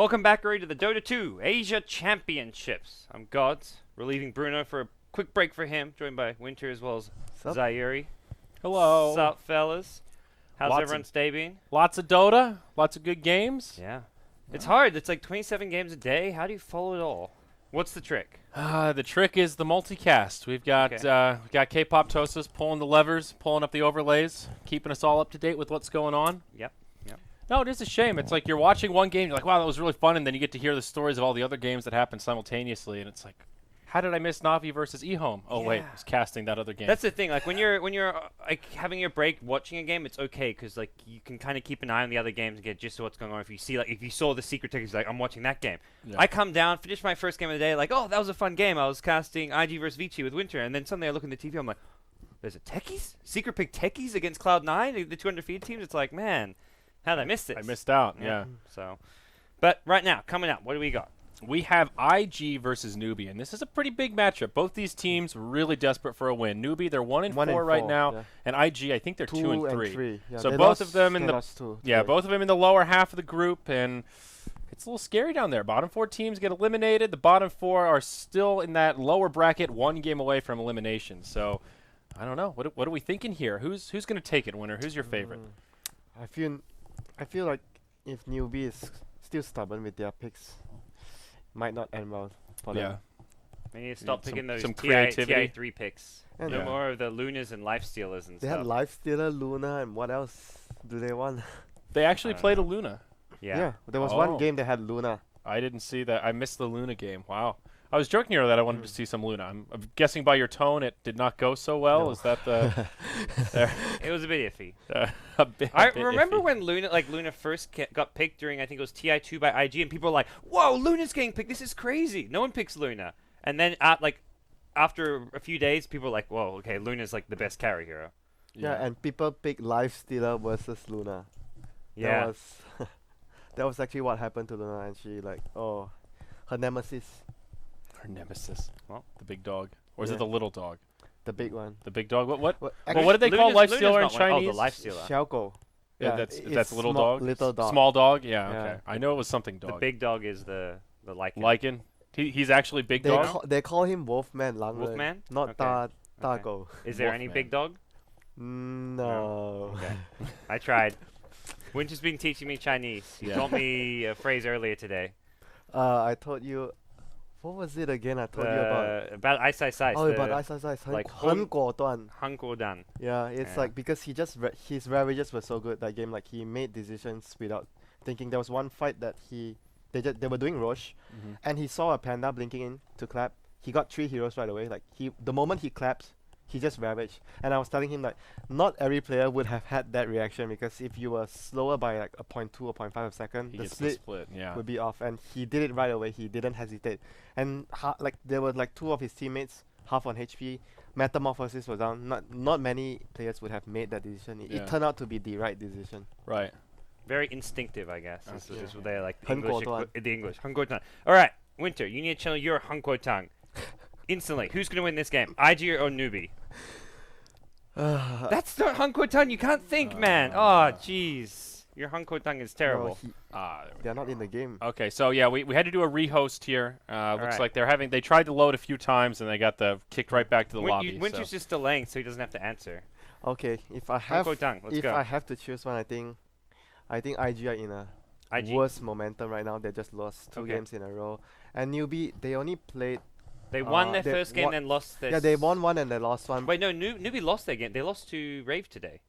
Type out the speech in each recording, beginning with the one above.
Welcome back, Rory, to the Dota 2 Asia Championships. I'm Gods, relieving Bruno for a quick break for him, joined by WinteR as well as Zyori. Hello. Sup, fellas? How's Lots everyone's day been? Lots of Dota, lots of good games. Yeah. It's hard. It's like 27 games a day. How do you follow it all? What's the trick? The trick is the multicast. We've got we got K-pop Toasters pulling the levers, pulling up the overlays, keeping us all up to date with what's going on. Yep. No, it is a shame. It's like you're watching one game, you're like, wow, that was really fun, and then you get to hear the stories of all the other games that happen simultaneously, and it's like, how did I miss Navi versus eHome? Oh wait, I was casting that other game. That's the thing. Like when you're like having your break watching a game, it's okay because like you can kind of keep an eye on the other games and get just what's going on. If you saw the secret tickets, like I'm watching that game. Yeah. I come down, finish my first game of the day, like oh that was a fun game. I was casting IG versus Vici with WinteR, and then suddenly I look in the TV, I'm like, there's a Techies secret pick Techies against Cloud9, the 2 undefeated teams. It's like man, how did I miss this? I missed out. Yeah. So, but right now coming up, what do we got? We have IG versus Newbee, and this is a pretty big matchup. Both these teams really desperate for a win. Newbee, they're 1-4 right now, and IG, I think they're 2-3. Yeah, so both of them in the both of them in the lower half of the group, and it's a little scary down there. Bottom 4 teams get eliminated. The bottom 4 are still in that lower bracket, 1 game away from elimination. So I don't know. What are we thinking here? Who's going to take it, winner? Who's your favorite? I feel like if Newbee is still stubborn with their picks, might not end well for them. They need to stop picking those some creativity. TI3 picks. And no more of the Lunas and Lifestealers and they stuff. had Lifestealer, Luna, and what else do they want? They actually played a Luna. Yeah. There was one game that had Luna. I didn't see that. I missed the Luna game. Wow. I was joking earlier that I wanted to see some Luna. I'm guessing by your tone it did not go so well. No. Is that the... It was a bit iffy. I remember when Luna first got picked during, I think it was TI2 by IG, and people were like, whoa, Luna's getting picked. This is crazy. No one picks Luna. And then after a few days, people were like, whoa, okay, Luna's like the best carry hero. Yeah, and people pick Lifestealer versus Luna. Yeah. That was actually what happened to Luna, and she her nemesis. Her nemesis. Well, the big dog. Or is it the little dog? The big one. The big dog? What Actually, did they call Lifestealer in Chinese? Oh, the Lifestealer. Xiaoko. Yeah, that's little dog? Little dog. Small dog? Yeah, okay. I know it was something dog. The big dog is the Lycan. Lycan? He's actually big dog? They call him Wolfman. Wolfman? Not Tago. Is there any big dog? No. Okay. I tried. WinteR's been teaching me Chinese. He taught me a phrase earlier today. I told you. What was it again? I told you about ice. Oh, about ice. Like Han Guo Duan. Han Guo Dan. Yeah, it's like because he just his ravages were so good that game. Like he made decisions without thinking. There was one fight that they were doing Roche, and he saw a panda blinking in to clap. He got 3 heroes right away. Like the moment he claps, he just ravaged. And I was telling him like, not every player would have had that reaction because if you were slower by like a 0.2 or 0.5 of a second, the split would be off. And he did it right away. He didn't hesitate. And there were like 2 of his teammates half on HP. Metamorphosis was down. Not many players would have made that decision. It turned out to be the right decision. Right. Very instinctive, I guess. This is what they like. The English. Han Guo Dan. All right, WinteR, you need to channel your Han Guo Tang. Instantly. Who's going to win this game? IG or Newbee? That's not Han Guo Tang. You can't think, man. Oh, jeez. Your Han Guo Tang is terrible. They're not in the game. Okay, so yeah, we had to do a rehost here. Looks like they tried to load a few times and they got kicked right back to the lobby. WinteR's just delaying so he doesn't have to answer. Okay, if I have to choose one, I think IG are in a worse momentum right now. They just lost 2 games in a row. And Newbee, they only played. They won their first game, then lost their. Yeah, they won one and they lost one. Wait, no, Newbee lost their game. They lost to Rave today.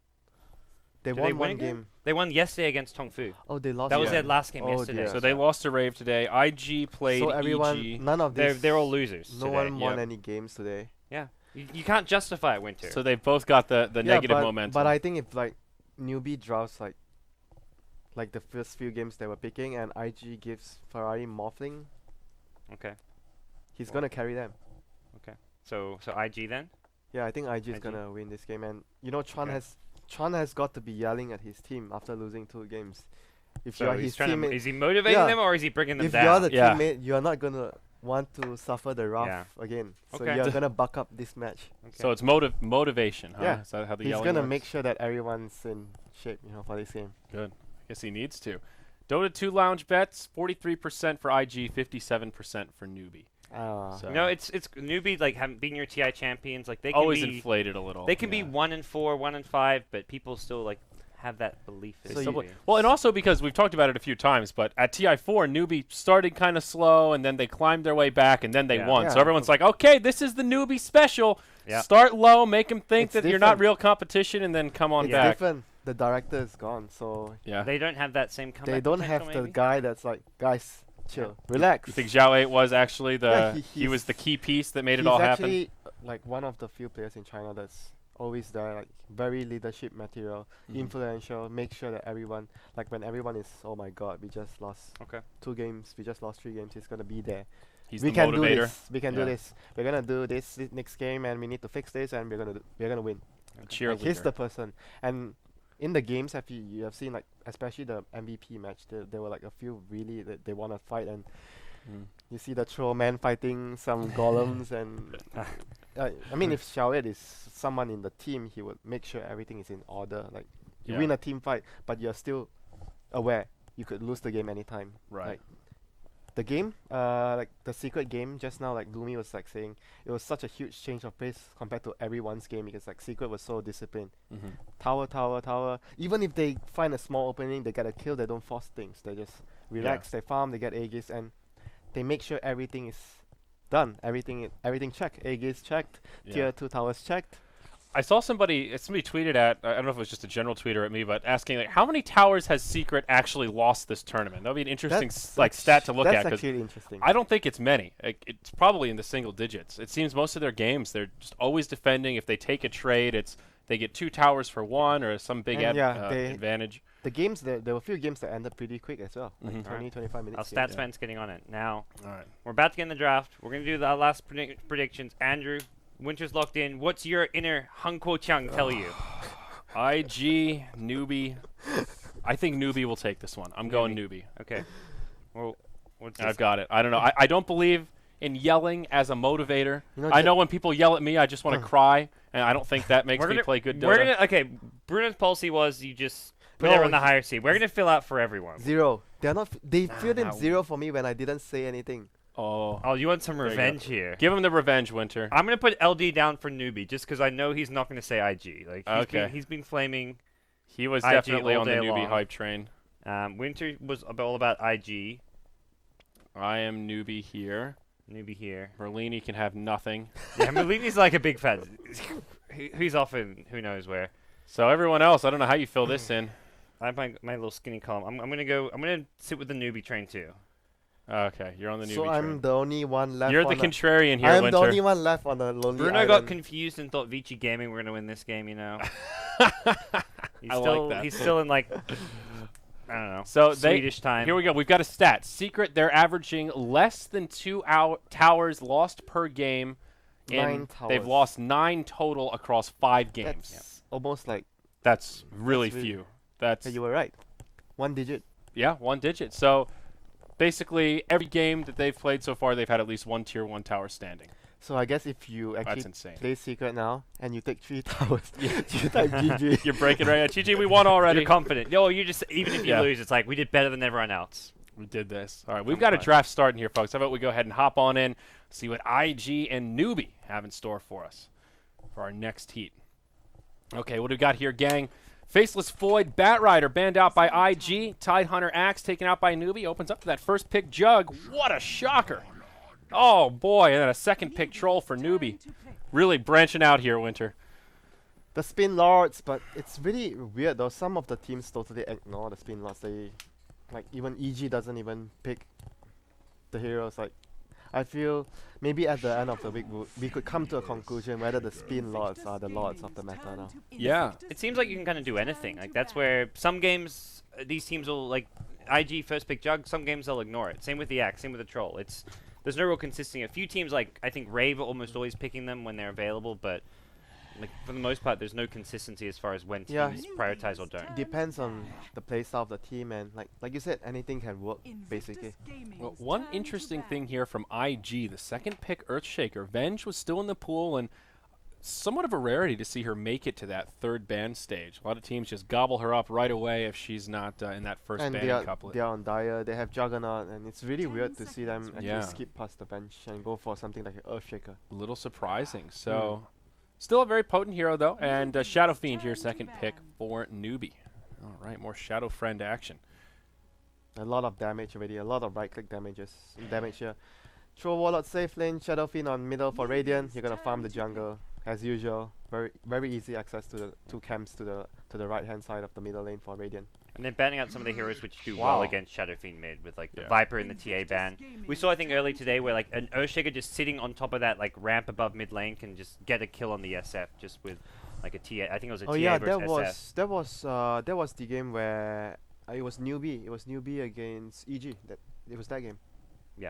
They won one game. They won yesterday against Tongfu. Oh, they lost. That was their last game yesterday. Dear. So they lost to Rave today. IG played So everyone, EG. none of these. They're all losers. No one won any games today. Yeah, you can't justify it, WinteR. So they've both got the negative momentum. But I think if like Newbee draws like the first few games they were picking, and IG gives Ferrari Morphling. Okay. He's gonna carry them. Okay. So IG then? Yeah, I think IG is gonna win this game, and you know Tron has got to be yelling at his team after losing 2 games. If you are his teammate, is he motivating them or is he bringing them down? If you're the teammate, you're not gonna want to suffer the wrath again. So Okay. you're gonna buck up this match. Okay. So it's motivation, huh? Yeah. Is that how the He's yelling gonna works? make sure that everyone's in shape, for this game. Good. I guess he needs to. Dota 2 lounge bets, 43% for IG, 57% for Newbee. So. No, it's Newbie like being your TI champions. Like they can Always be inflated a little. They can be 1-4, 1-5, but people still like have that belief. Well, and also because we've talked about it a few times, but at TI4, Newbie started kind of slow, and then they climbed their way back, and then they won. So everyone's like, okay, this is the Newbie special. Yeah. Start low, make them think It's that you're different. not real competition, and then come on It's back. different. The director is gone, so They don't have that same comeback they don't potential, have the maybe? guy that's like, guys, chill, relax. You think Zhao 8 was actually Yeah, he was the key piece that made it He's all happen? actually like one of the few players in China that's always there, like very leadership material, influential, make sure that everyone, like when everyone is, oh my god, we just lost 2 games, we just lost 3 games, he's gonna be there. He's We the can motivator. do this. We can do this. We're gonna do this next game, and we need to fix this, and we're gonna win. Cheerleader. Like, he's the person. And in the games, you have seen, like, especially the MVP match, there were like a few really that they want to fight, and you see the troll man fighting some golems, and I mean, if Xiaoed is someone in the team, he would make sure everything is in order. Like, you win a team fight, but you're still aware you could lose the game anytime. Right. Like, the game, like the secret game just now, like Lumi was like saying, it was such a huge change of pace compared to everyone's game, because like secret was so disciplined. Tower. Even if they find a small opening, they get a kill, they don't force things. They just relax, they farm, they get Aegis, and they make sure everything is done. Everything checked. Aegis checked. Tier 2 towers checked. I saw somebody tweeted at, I don't know if it was just a general tweeter at me, but asking, like, how many towers has Secret actually lost this tournament? That would be an interesting stat to look at. That's actually interesting. I don't think it's many. It's probably in the single digits. It seems most of their games, they're just always defending. If they take a trade, they get 2 towers for 1 or some big advantage. The games, there were a few games that ended pretty quick as well, like 20, 25 minutes. Our stats man's getting on it now. All right, we're about to get in the draft. We're gonna do the last predictions. Andrew, Winter's locked in. What's your inner Hung Kuo Chung tell you? IG, Newbee. I think Newbee will take this one. I'm going Newbee. Okay. Well, I've got it. I don't know. I don't believe in yelling as a motivator. You know, I know when people yell at me, I just want to cry, and I don't think that makes me play good Dota. Okay, Bruno's policy was you just put everyone in the higher seed. We're gonna fill out for everyone. 0. They're not. They filled in 0 for me when I didn't say anything. Oh, you want some revenge here? Give him the revenge, Winter. I'm gonna put LD down for Newbee just because I know he's not gonna say IG. Like he's been flaming. He was IG definitely on the day Newbee long. hype train. Winter was all about IG. I am Newbee here. Newbie here. Merlini can have nothing. Yeah, Merlini's like a big fan. He's off in who knows where. So everyone else, I don't know how you fill this in. I have my little skinny column. I'm gonna sit with the Newbie train too. Okay, you're on the Newbee So train. I'm the only one left. You're the contrarian here, I'm Winter. the only one left on the lonely Bruno island. got confused and thought Vici Gaming were gonna win this game. You know. Like that. He's still in like I don't know. So Swedish time. Here we go. We've got a stat. Secret, they're averaging less than 2 towers lost per game. 9 towers. They've lost 9 total across 5 games. That's almost like. That's really few. That's You were right. 1 digit. Yeah, 1 digit. So basically, every game that they've played so far, they've had at least 1 tier 1 tower standing. So I guess if you That's actually insane. play Secret now and you take 3 towers, you type GG. You're breaking right out. GG, we won already. You're confident. No, you just even if you lose, it's like we did better than everyone else. We did this. All right, we've got a draft starting here, folks. How about we go ahead and hop on in, see what IG and Newbee have in store for us for our next heat. Okay, what do we got here, gang? Faceless Void, Batrider banned out by IG. Tidehunter Axe taken out by Newbee. Opens up to that first pick Jug. What a shocker. Oh, boy. And then a second pick Troll for Newbee. Really branching out here, Winter. The Spin Lords, but it's really weird though. Some of the teams totally ignore the Spin Lords. They, like, even EG doesn't even pick the heroes. Like, I feel maybe at the end of the week we could come to a conclusion whether the Spin Lords are the lords of the meta now. Yeah. It seems like you can kind of do anything. Like that's where some games these teams will like IG first pick Jug. Some games they'll ignore it. Same with the Axe. Same with the Troll. There's no real consistency. A few teams like I think Rave are almost always picking them when they're available, but like for the most part, there's no consistency as far as when teams prioritize or don't. Depends on the playstyle of the team, and like you said, anything can work basically. Well, one interesting thing here from IG, the second pick Earthshaker. Venge was still in the pool, and somewhat of a rarity to see her make it to that third ban stage. A lot of teams just gobble her up right away if she's not in that first banning couplet. They are on Dire, they have Juggernaut, and it's really weird to see them actually skip past the bench and go for something like an Earthshaker. A little surprising. So, still a very potent hero, though. And Shadow Fiend here, second pick for Newbee. All right, more Shadow Friend action. A lot of damage already, a lot of right-click damage here. Throw Warlord safe lane, Shadow Fiend on middle for Radiant. You're gonna farm the jungle as usual. Very easy access to the two camps to the right-hand side of the middle lane for Radiant. And then banning out some of the heroes which do well against Shadow Fiend mid with like the Viper and the TA ban. We saw I think early today where like an Earthshaker just sitting on top of that like ramp above mid lane can just get a kill on the SF just with like a TA. I think it was a TA versus SF. That was the game where it was Newbee. It was Newbee against EG. It was that game. Yeah.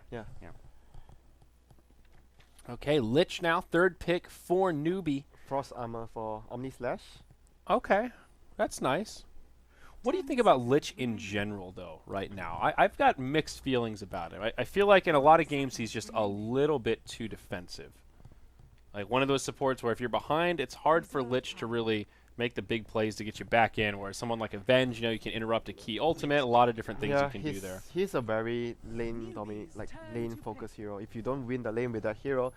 Okay, Lich now, third pick for Newbee. Frost Armor for Omni Slash. Okay, that's nice. What do you think about Lich in general, though, right now? I've got mixed feelings about him. I feel like in a lot of games he's just a little bit too defensive. Like one of those supports where if you're behind, it's hard for Lich to really make the big plays to get you back in, whereas someone like Avenge, you can interrupt a key ultimate, a lot of different things you can do there. He's a very lane focused hero. If you don't win the lane with that hero,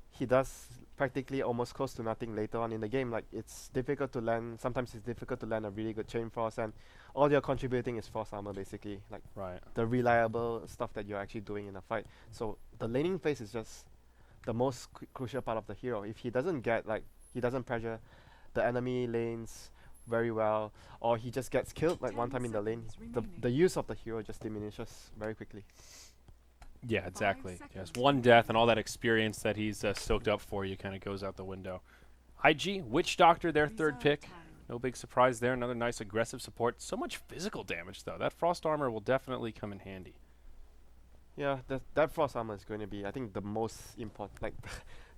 he does practically almost close to nothing later on in the game. Like it's difficult to land. Sometimes it's difficult to land a really good chain frost, and all you're contributing is frost armor basically, like the reliable stuff that you're actually doing in a fight. So the laning phase is just the most crucial part of the hero. If he doesn't pressure the enemy lanes very well, or he just gets killed like one time in the lane, the use of the hero just diminishes very quickly. Yeah, exactly. Yes, one death and all that experience that he's soaked up for you kind of goes out the window. IG, Witch Doctor, their third pick. No big surprise there. Another nice aggressive support. So much physical damage, though. That Frost Armor will definitely come in handy. Yeah, that Frost Armor is going to be, I think, the most important,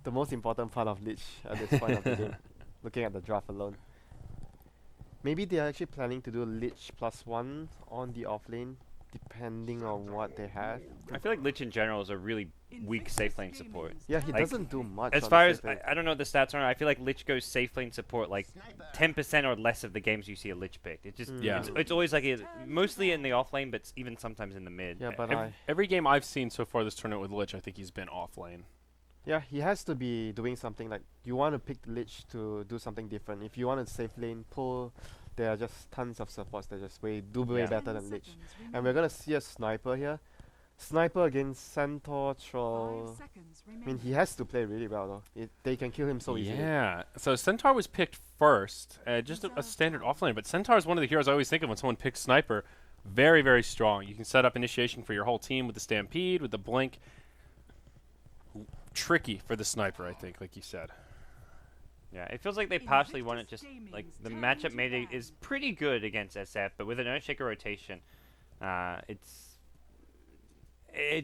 the most important part of Lich at this point of the game. Looking at the draft alone. Maybe they are actually planning to do Lich +1 on the offlane, depending on what they have. I feel like Lich in general is a really weak safe lane support. Yeah, he doesn't do much. As far as I don't know what the stats are, I feel like Lich goes safe lane support like 10% or less of the games you see a Lich picked. It just it's always like mostly in the off lane, but even sometimes in the mid. Yeah, but every game I've seen so far this tournament with Lich, I think he's been off lane. Yeah, he has to be doing something like you want to pick Lich to do something different. If you want to safe lane pull, there are just tons of supports that just do way better than Lich. And we're gonna see a sniper here. Sniper against Centaur Troll. I mean, he has to play really well though. They can kill him so easily. Yeah. So Centaur was picked first, just a standard offlane. But Centaur is one of the heroes I always think of when someone picks Sniper. Very, very strong. You can set up initiation for your whole team with the Stampede, with the Blink. Tricky for the Sniper, I think, like you said. Yeah, it feels like they partially won it. Just like the matchup is pretty good against SF, but with an Earthshaker rotation, it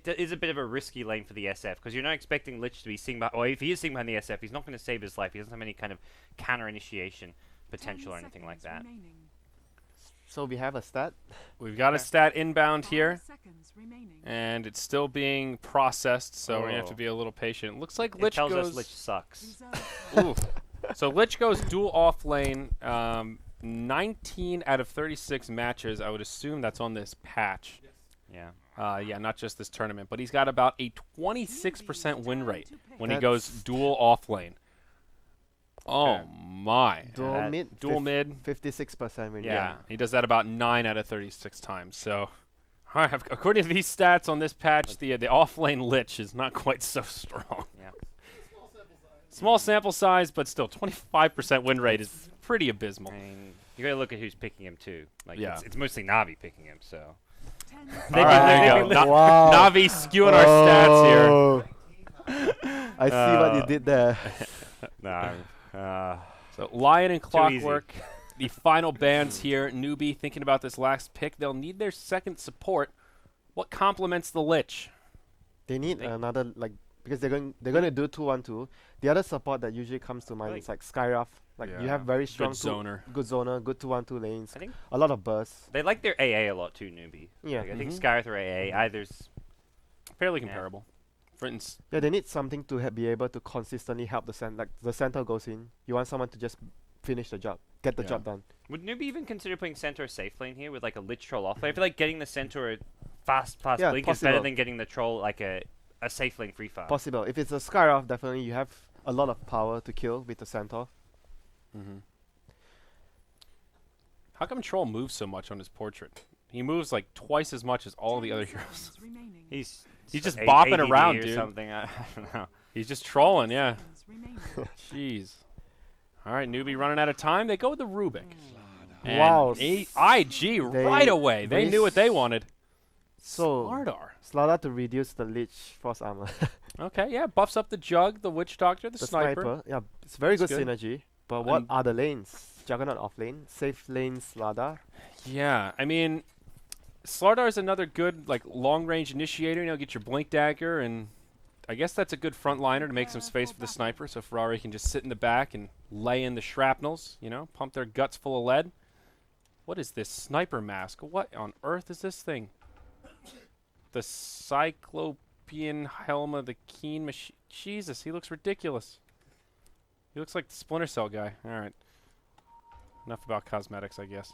is a bit of a risky lane for the SF because you're not expecting Lich to be seeing behind. Or if he is seeing behind the SF, he's not going to save his life. He doesn't have any kind of counter initiation potential or anything like that. So we have a stat. We've got a stat inbound here, and it's still being processed, so we're going to have to be a little patient. Looks like Lich tells goes... us Lich sucks. Ooh. So Lich goes dual off lane, 19 out of 36 matches. I would assume that's on this patch. Yeah. Yeah, not just this tournament, but he's got about a 26% win rate when he goes dual off lane. Oh my. Dual mid. 56% win rate. Yeah, he does that about 9 out of 36 times. So, according to these stats on this patch, the off-lane Lich is not quite so strong. Yeah. Small sample size, but still 25% win rate is pretty abysmal. I mean, you gotta look at who's picking him too. Like it's mostly Navi picking him, so. There you go. Navi skewing our stats here. I see what you did there. So Lion and Clockwork, the final bans here. Newbee thinking about this last pick. They'll need their second support. What complements the Lich? They need another because they're gonna do 2-1-2. The other support that usually comes to mind is like Skyrath. You have very strong good zoner, good 2-1-2 lanes. I think a lot of bursts. They like their AA a lot too, Newbee. Yeah, I think Skyrath or AA either's fairly comparable. For instance, Yeah, they need something to be able to consistently help the center. Like the center goes in, you want someone to just finish the job, get the job done. Would Newbee even consider putting center safe lane here with like a lich troll off lane? I feel like getting the center fast Yeah, blink is possible. better than getting the troll like a safe lane free fire. Possible. If it's a Skyroth, definitely you have a lot of power to kill with the centaur. How come Troll moves so much on his portrait? He moves like twice as much as all the other heroes. He's just bopping ADD around, or dude. something. I don't know. He's just trolling, yeah. Jeez. All right, Newbee running out of time. They go with the Rubik. And Wow. IG right away. They knew what they wanted. So Slardar to reduce the Lich Frost armor. Okay, yeah, buffs up the Jug, the Witch Doctor, the Sniper. Yeah, it's very good That's good. synergy. But what are the lanes? Juggernaut off lane, safe lane Slardar. Yeah, I mean, Slardar is another good like long-range initiator. You know, get your Blink Dagger, and I guess that's a good frontliner to make some space for the Sniper, so Ferrari can just sit in the back and lay in the shrapnels. You know, pump their guts full of lead. What is this Sniper mask? What on earth is this thing? The Cyclopean helm of the Keen machine. Jesus, he looks ridiculous. He looks like the Splinter Cell guy. All right. Enough about cosmetics, I guess.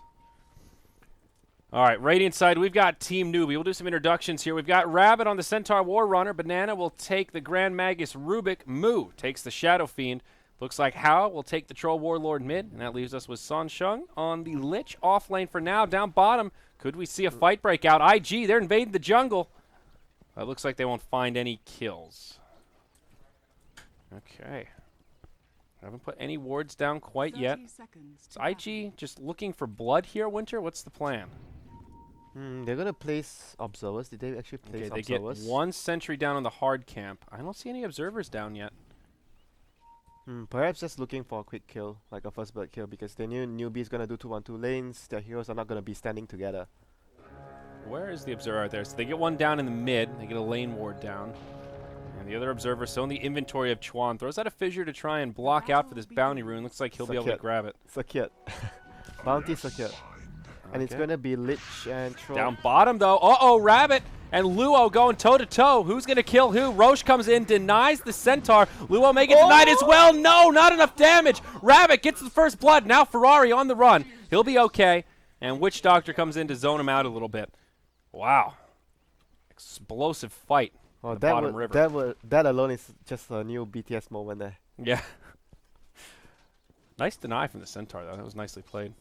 All right, Radiant side, we've got Team Newbee. We'll do some introductions here. We've got Rabbit on the Centaur War Runner. Banana will take the Grand Magus Rubik. Moo takes the Shadow Fiend. Looks like Hao will take the Troll Warlord mid, and that leaves us with San Sheng on the Lich off lane for now. Down bottom, could we see a fight break out? IG, they're invading the jungle. It looks like they won't find any kills. Okay. Haven't put any wards down quite yet. Is IG just looking for blood here, WinteR? What's the plan? They're gonna place observers. Did they actually place They observers? get one sentry down on the hard camp. I don't see any observers down yet. Perhaps just looking for a quick kill, like a first blood kill, because they knew Newbee's gonna do 2-1-2 lanes. Their heroes are not gonna be standing together. Where is the observer out there? So they get one down in the mid. They get a lane ward down. And the other observer, still in the inventory of Chuan, throws out a fissure to try and block out for this bounty rune. Looks like he'll be able to grab it. Secured. Bounty secured. And it's going to be Lich and Troll. Down bottom, though. Uh-oh, Rabbit and Luo going toe-to-toe. Who's going to kill who? Roche comes in, denies the Centaur. Luo may get denied as well. No, not enough damage. Rabbit gets the first blood. Now Ferrari on the run. He'll be okay. And Witch Doctor comes in to zone him out a little bit. Wow. Explosive fight. Oh, that alone is just a new BTS moment there. Yeah. Nice deny from the Centaur, though. That was nicely played.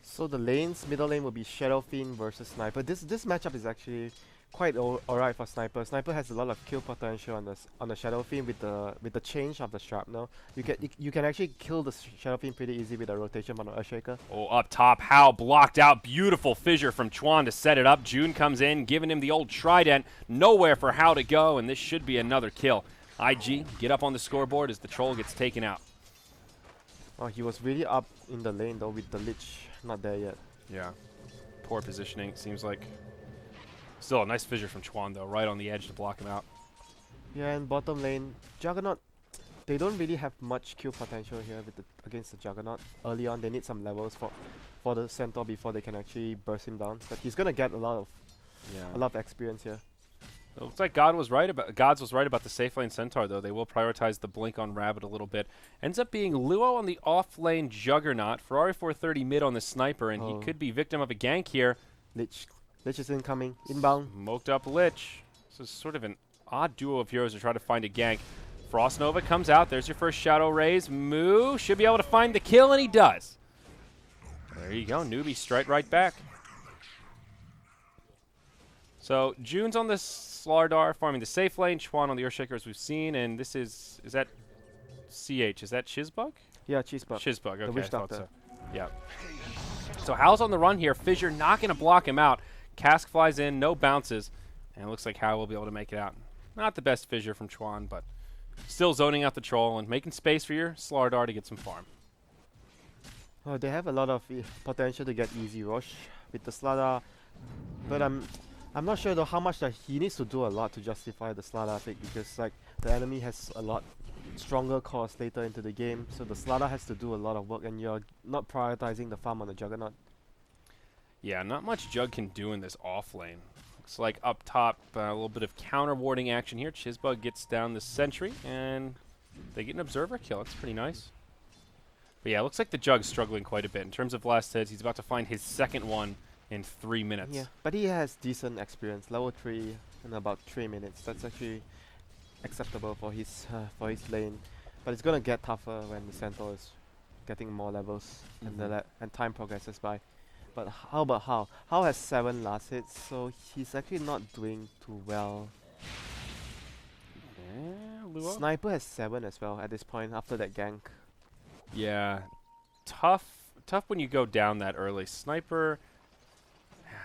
So the lanes, middle lane will be Shadow Fiend versus Sniper. This matchup is actually quite alright for Sniper. Sniper has a lot of kill potential on the Shadow Fiend with the change of the shrapnel. You can actually kill the Shadow Fiend pretty easy with a rotation on Earthshaker. Oh, up top, Hao blocked out. Beautiful fissure from Chuan to set it up. June comes in, giving him the old trident. Nowhere for Hao to go, and this should be another kill. IG, get up on the scoreboard as the Troll gets taken out. Oh, he was really up in the lane though with the Lich not there yet. Yeah. Poor positioning, it seems like. Still a nice fissure from Chuan, though, right on the edge to block him out. Yeah, and bottom lane, Juggernaut, they don't really have much kill potential here against the Juggernaut. Early on, they need some levels for the Centaur before they can actually burst him down. But he's gonna get a lot of experience here. It looks like Gods was right about the safe lane Centaur, though. They will prioritize the blink on Rabbit a little bit. Ends up being Luo on the off lane Juggernaut. Ferrari 430 mid on the Sniper, and he could be victim of a gank here. Lich is incoming, inbound. Smoked up Lich. This is sort of an odd duo of heroes to try to find a gank. Frost Nova comes out. There's your first Shadow Raise. Moo should be able to find the kill, and he does. There you go. Newbee straight right back. So June's on the Slardar, farming the safe lane. Chuan on the Earthshaker, as we've seen. And this is that CH? Is that Chizbug? Yeah, Chizbug. Chizbug, okay. The Witch Doctor. So. Yeah. So Hal's on the run here. Fissure not going to block him out. Cask flies in, no bounces. And it looks like Hal will be able to make it out. Not the best fissure from Chuan, but still zoning out the Troll and making space for your Slardar to get some farm. Oh, they have a lot of potential to get easy rush with the Slardar. But I'm not sure though how much that he needs to do a lot to justify the Slardar pick, because like the enemy has a lot stronger cores later into the game, so the Slardar has to do a lot of work, and you're not prioritizing the farm on the Juggernaut. Yeah, not much Jug can do in this off lane. Looks like up top, a little bit of counter warding action here. Chizbug gets down the sentry, and they get an observer kill. That's pretty nice. But yeah, it looks like the Jug's struggling quite a bit. In terms of last hits, he's about to find his second one in 3 minutes. Yeah, but he has decent experience. Level 3 in about 3 minutes. That's actually acceptable for his lane. But it's gonna get tougher when the Centaur is getting more levels and time progresses by. But how about How? How has 7 last hits, so he's actually not doing too well. Yeah, Sniper has 7 as well at this point after that gank. Yeah, tough when you go down that early. Sniper,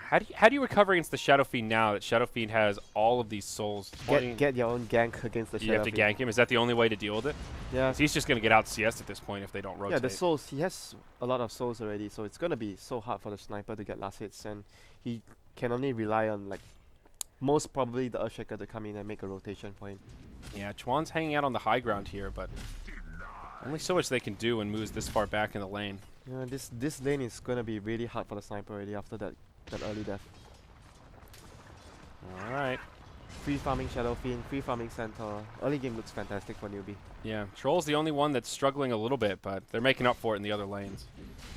how do you recover against the Shadow Fiend now that Shadow Fiend has all of these souls? Get your own gank against the Shadow You have to Fiend. gank him? Is that the only way to deal with it? Yeah. So he's just going to get out CS at this point if they don't rotate. Yeah, the souls, he has a lot of souls already, so it's going to be so hard for the Sniper to get last hits, and he can only rely on, like, most probably the Earthshaker to come in and make a rotation for him. Yeah, Chuan's hanging out on the high ground here, but only so much they can do when Moo's this far back in the lane. Yeah, this lane is going to be really hard for the Sniper already after that early death. Alright. Free farming Shadow Fiend, free farming Centaur. Early game looks fantastic for Newbee. Yeah, Troll's the only one that's struggling a little bit, but they're making up for it in the other lanes.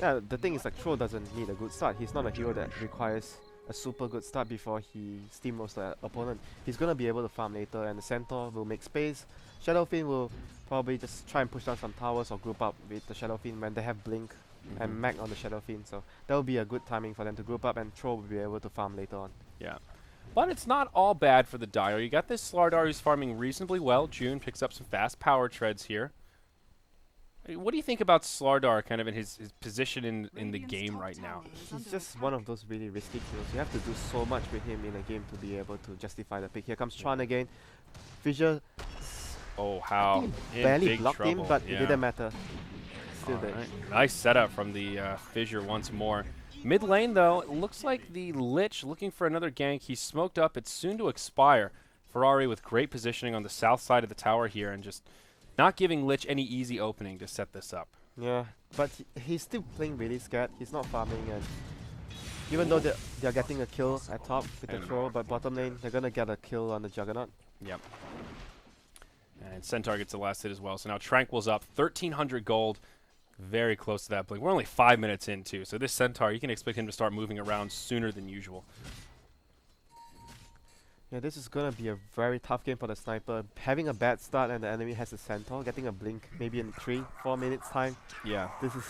Yeah, the thing is, like, Troll doesn't need a good start. He's not a hero that requires a super good start before he steamrolls the opponent. He's going to be able to farm later, and the Centaur will make space. Shadow Fiend will probably just try and push down some towers or group up with the Shadow Fiend when they have Blink and Mag on the Shadow Fiend. So that will be a good timing for them to group up, and Troll will be able to farm later on. Yeah. But it's not all bad for the Dire. You got this Slardar who's farming reasonably well. June picks up some fast power treads here. I mean, what do you think about Slardar kind of in his position in the game right now? He's just one of those really risky kills. You have to do so much with him in a game to be able to justify the pick. Here comes Chuan again. Fissure. Oh, how. Barely blocked trouble. him, but yeah. it didn't matter. Still dead. Right. Nice setup from the Fissure once more. Mid lane, though, it looks like the Lich looking for another gank. He's smoked up. It's soon to expire. Ferrari with great positioning on the south side of the tower here and just not giving Lich any easy opening to set this up. Yeah, but he's still playing really scared. He's not farming, and even though they're getting a kill at top with the Troll, but bottom lane, they're going to get a kill on the Juggernaut. Yep. And Centaur gets the last hit as well. So now Tranquil's up. 1,300 gold. Very close to that blink. We're only 5 minutes in, too. So this Centaur, you can expect him to start moving around sooner than usual. Yeah, this is going to be a very tough game for the Sniper. Having a bad start and the enemy has a Centaur, getting a blink maybe in 3-4 minutes time. Yeah. This is...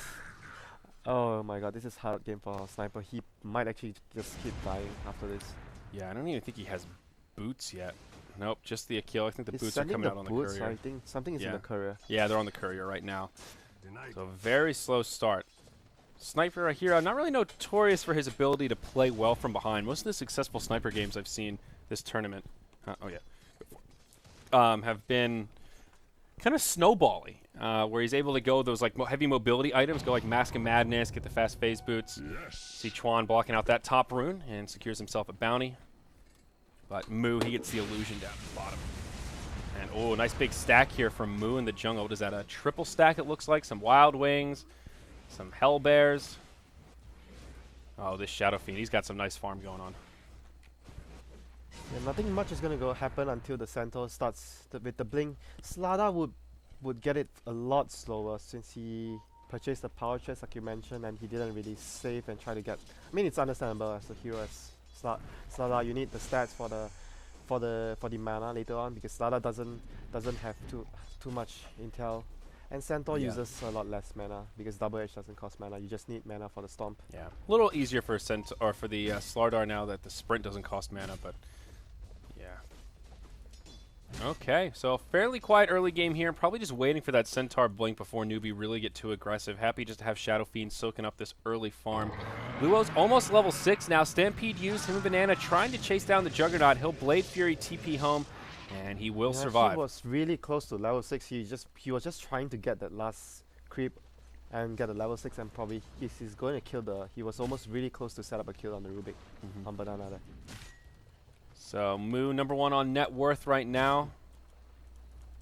Oh my god, this is hard game for Sniper. He might actually just keep dying after this. Yeah, I don't even think he has boots yet. Nope, just the Akil. I think the He's boots are coming out on the boots, courier. I think something is in the courier. Yeah, they're on the courier right now. So a very slow start. Sniper here, not really notorious for his ability to play well from behind. Most of the successful Sniper games I've seen this tournament, have been kind of snowbally, where he's able to go those like heavy mobility items, go like Mask of Madness, get the fast phase boots. See Chuan blocking out that top rune and secures himself a bounty. But Moo, he gets the illusion down at the bottom. And oh, nice big stack here from Moo in the jungle. What is that, a triple stack it looks like? Some Wild Wings, some Hell Bears. Oh, this Shadow Fiend, he's got some nice farm going on. Yeah, nothing much is going to happen until the Centaur starts with the blink. Slardar would get it a lot slower since he purchased the power chest like you mentioned, and he didn't really save and try to get... I mean, it's understandable as a hero as Slardar. You need the stats for the mana later on because Slardar doesn't have too much intel, and Centaur uses a lot less mana because double edge doesn't cost mana. You just need mana for the stomp. Yeah, a little easier for for the Slardar now that the sprint doesn't cost mana, but yeah. Okay, so fairly quiet early game here. Probably just waiting for that Centaur blink before Newbee really get too aggressive. Happy just to have Shadow Fiend soaking up this early farm. Luo's almost level 6 now. Stampede used him and Banana trying to chase down the Juggernaut. He'll Blade Fury TP home, and he will survive. He was really close to level 6. He was just trying to get that last creep and get a level 6, and probably he's going to kill the... He was almost really close to set up a kill on the Rubik on Banana there. So Moo #1 on net worth right now.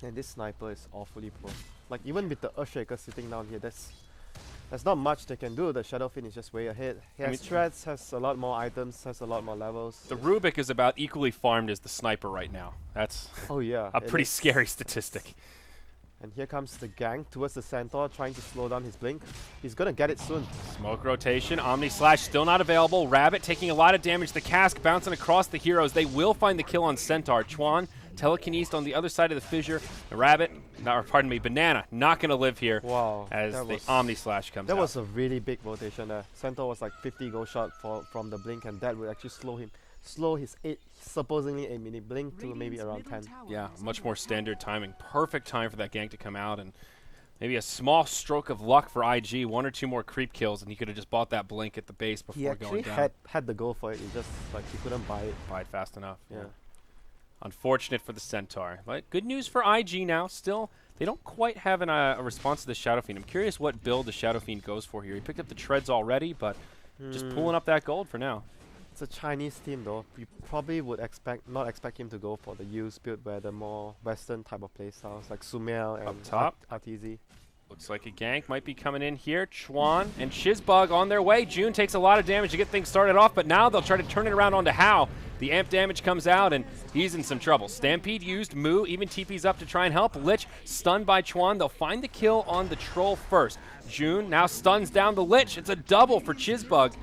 And this Sniper is awfully pro. Like even with the Earthshaker sitting down here, There's not much they can do. The Shadowfiend is just way ahead. He has threats, has a lot more items, has a lot more levels. The Rubik is about equally farmed as the Sniper right now. That's a pretty scary statistic. And here comes the gank towards the Centaur, trying to slow down his blink. He's gonna get it soon. Smoke rotation, Omni Slash still not available. Rabbit taking a lot of damage. The cask bouncing across the heroes. They will find the kill on Centaur. Chuan, telekinesed on the other side of the fissure. The Rabbit, Banana, not gonna live here. Wow. As the Omni Slash comes out. That was a really big rotation there. Centaur was like 50 gold shot from the blink, and that would actually slow his supposedly 8-minute blink to maybe around 10. Yeah, much more standard timing. Perfect time for that gank to come out, and maybe a small stroke of luck for IG. 1 or 2 more creep kills, and he could have just bought that blink at the base before going down. He actually had the go for it. He just he couldn't buy it. Buy it fast enough. Yeah. Unfortunate for the Centaur. But good news for IG now. Still, they don't quite have a response to the Shadowfiend. I'm curious what build the Shadowfiend goes for here. He picked up the treads already, but just pulling up that gold for now. It's a Chinese team though. You probably would not expect him to go for the use build where the more Western type of playstyles like Sumail and up top. RTZ. Looks like a gank might be coming in here. Chuan and Shizbug on their way. June takes a lot of damage to get things started off, but now they'll try to turn it around onto Hao. The amp damage comes out, and he's in some trouble. Stampede used. Moo even TP's up to try and help. Lich stunned by Chuan. They'll find the kill on the Troll first. June now stuns down the Lich. It's a double for Shizbug.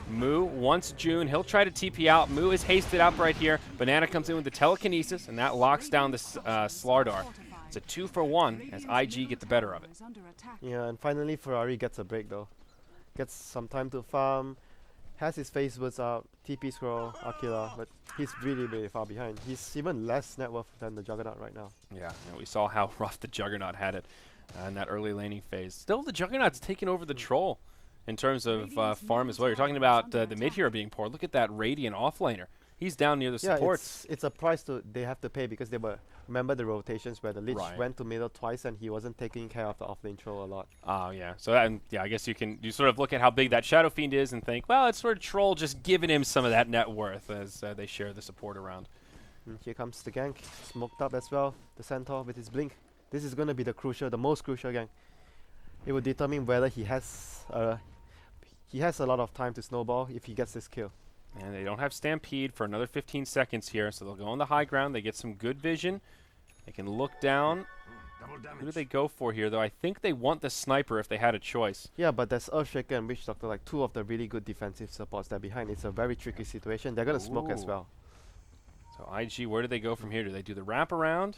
Moo wants June. He'll try to TP out. Moo is hasted up right here. Banana comes in with the telekinesis, and that locks down the Slardar. It's a 2-for-1 as IG get the better of it. Yeah, and finally Ferrari gets a break though. Gets some time to farm. Has his face was out. TP scroll, Aquila, but he's really, really far behind. He's even less net worth than the Juggernaut right now. Yeah, and we saw how rough the Juggernaut had it in that early laning phase. Still, the Juggernaut's taking over the Troll in terms of farm as well. You're talking about the mid-hero being poor. Look at that Radiant offlaner. He's down near the supports. It's a price they have to pay because they were, remember the rotations where the Lich went to middle twice and he wasn't taking care of the offlane Troll a lot. Oh, yeah. So, I guess you sort of look at how big that Shadowfiend is and think, well, it's sort of Troll just giving him some of that net worth as they share the support around. And here comes the gank. Smoked up as well. The Centaur with his blink. This is going to be the most crucial gank. It will determine whether he has a lot of time to snowball if he gets this kill. And they don't have Stampede for another 15 seconds here, so they'll go on the high ground. They get some good vision. They can look down. Who do they go for here, though? I think they want the Sniper if they had a choice. Yeah, but there's Earthshaker and Witch Doctor, like 2 of the really good defensive supports there behind. It's a very tricky situation. They're going to smoke as well. So IG, where do they go from here? Do they do the wraparound?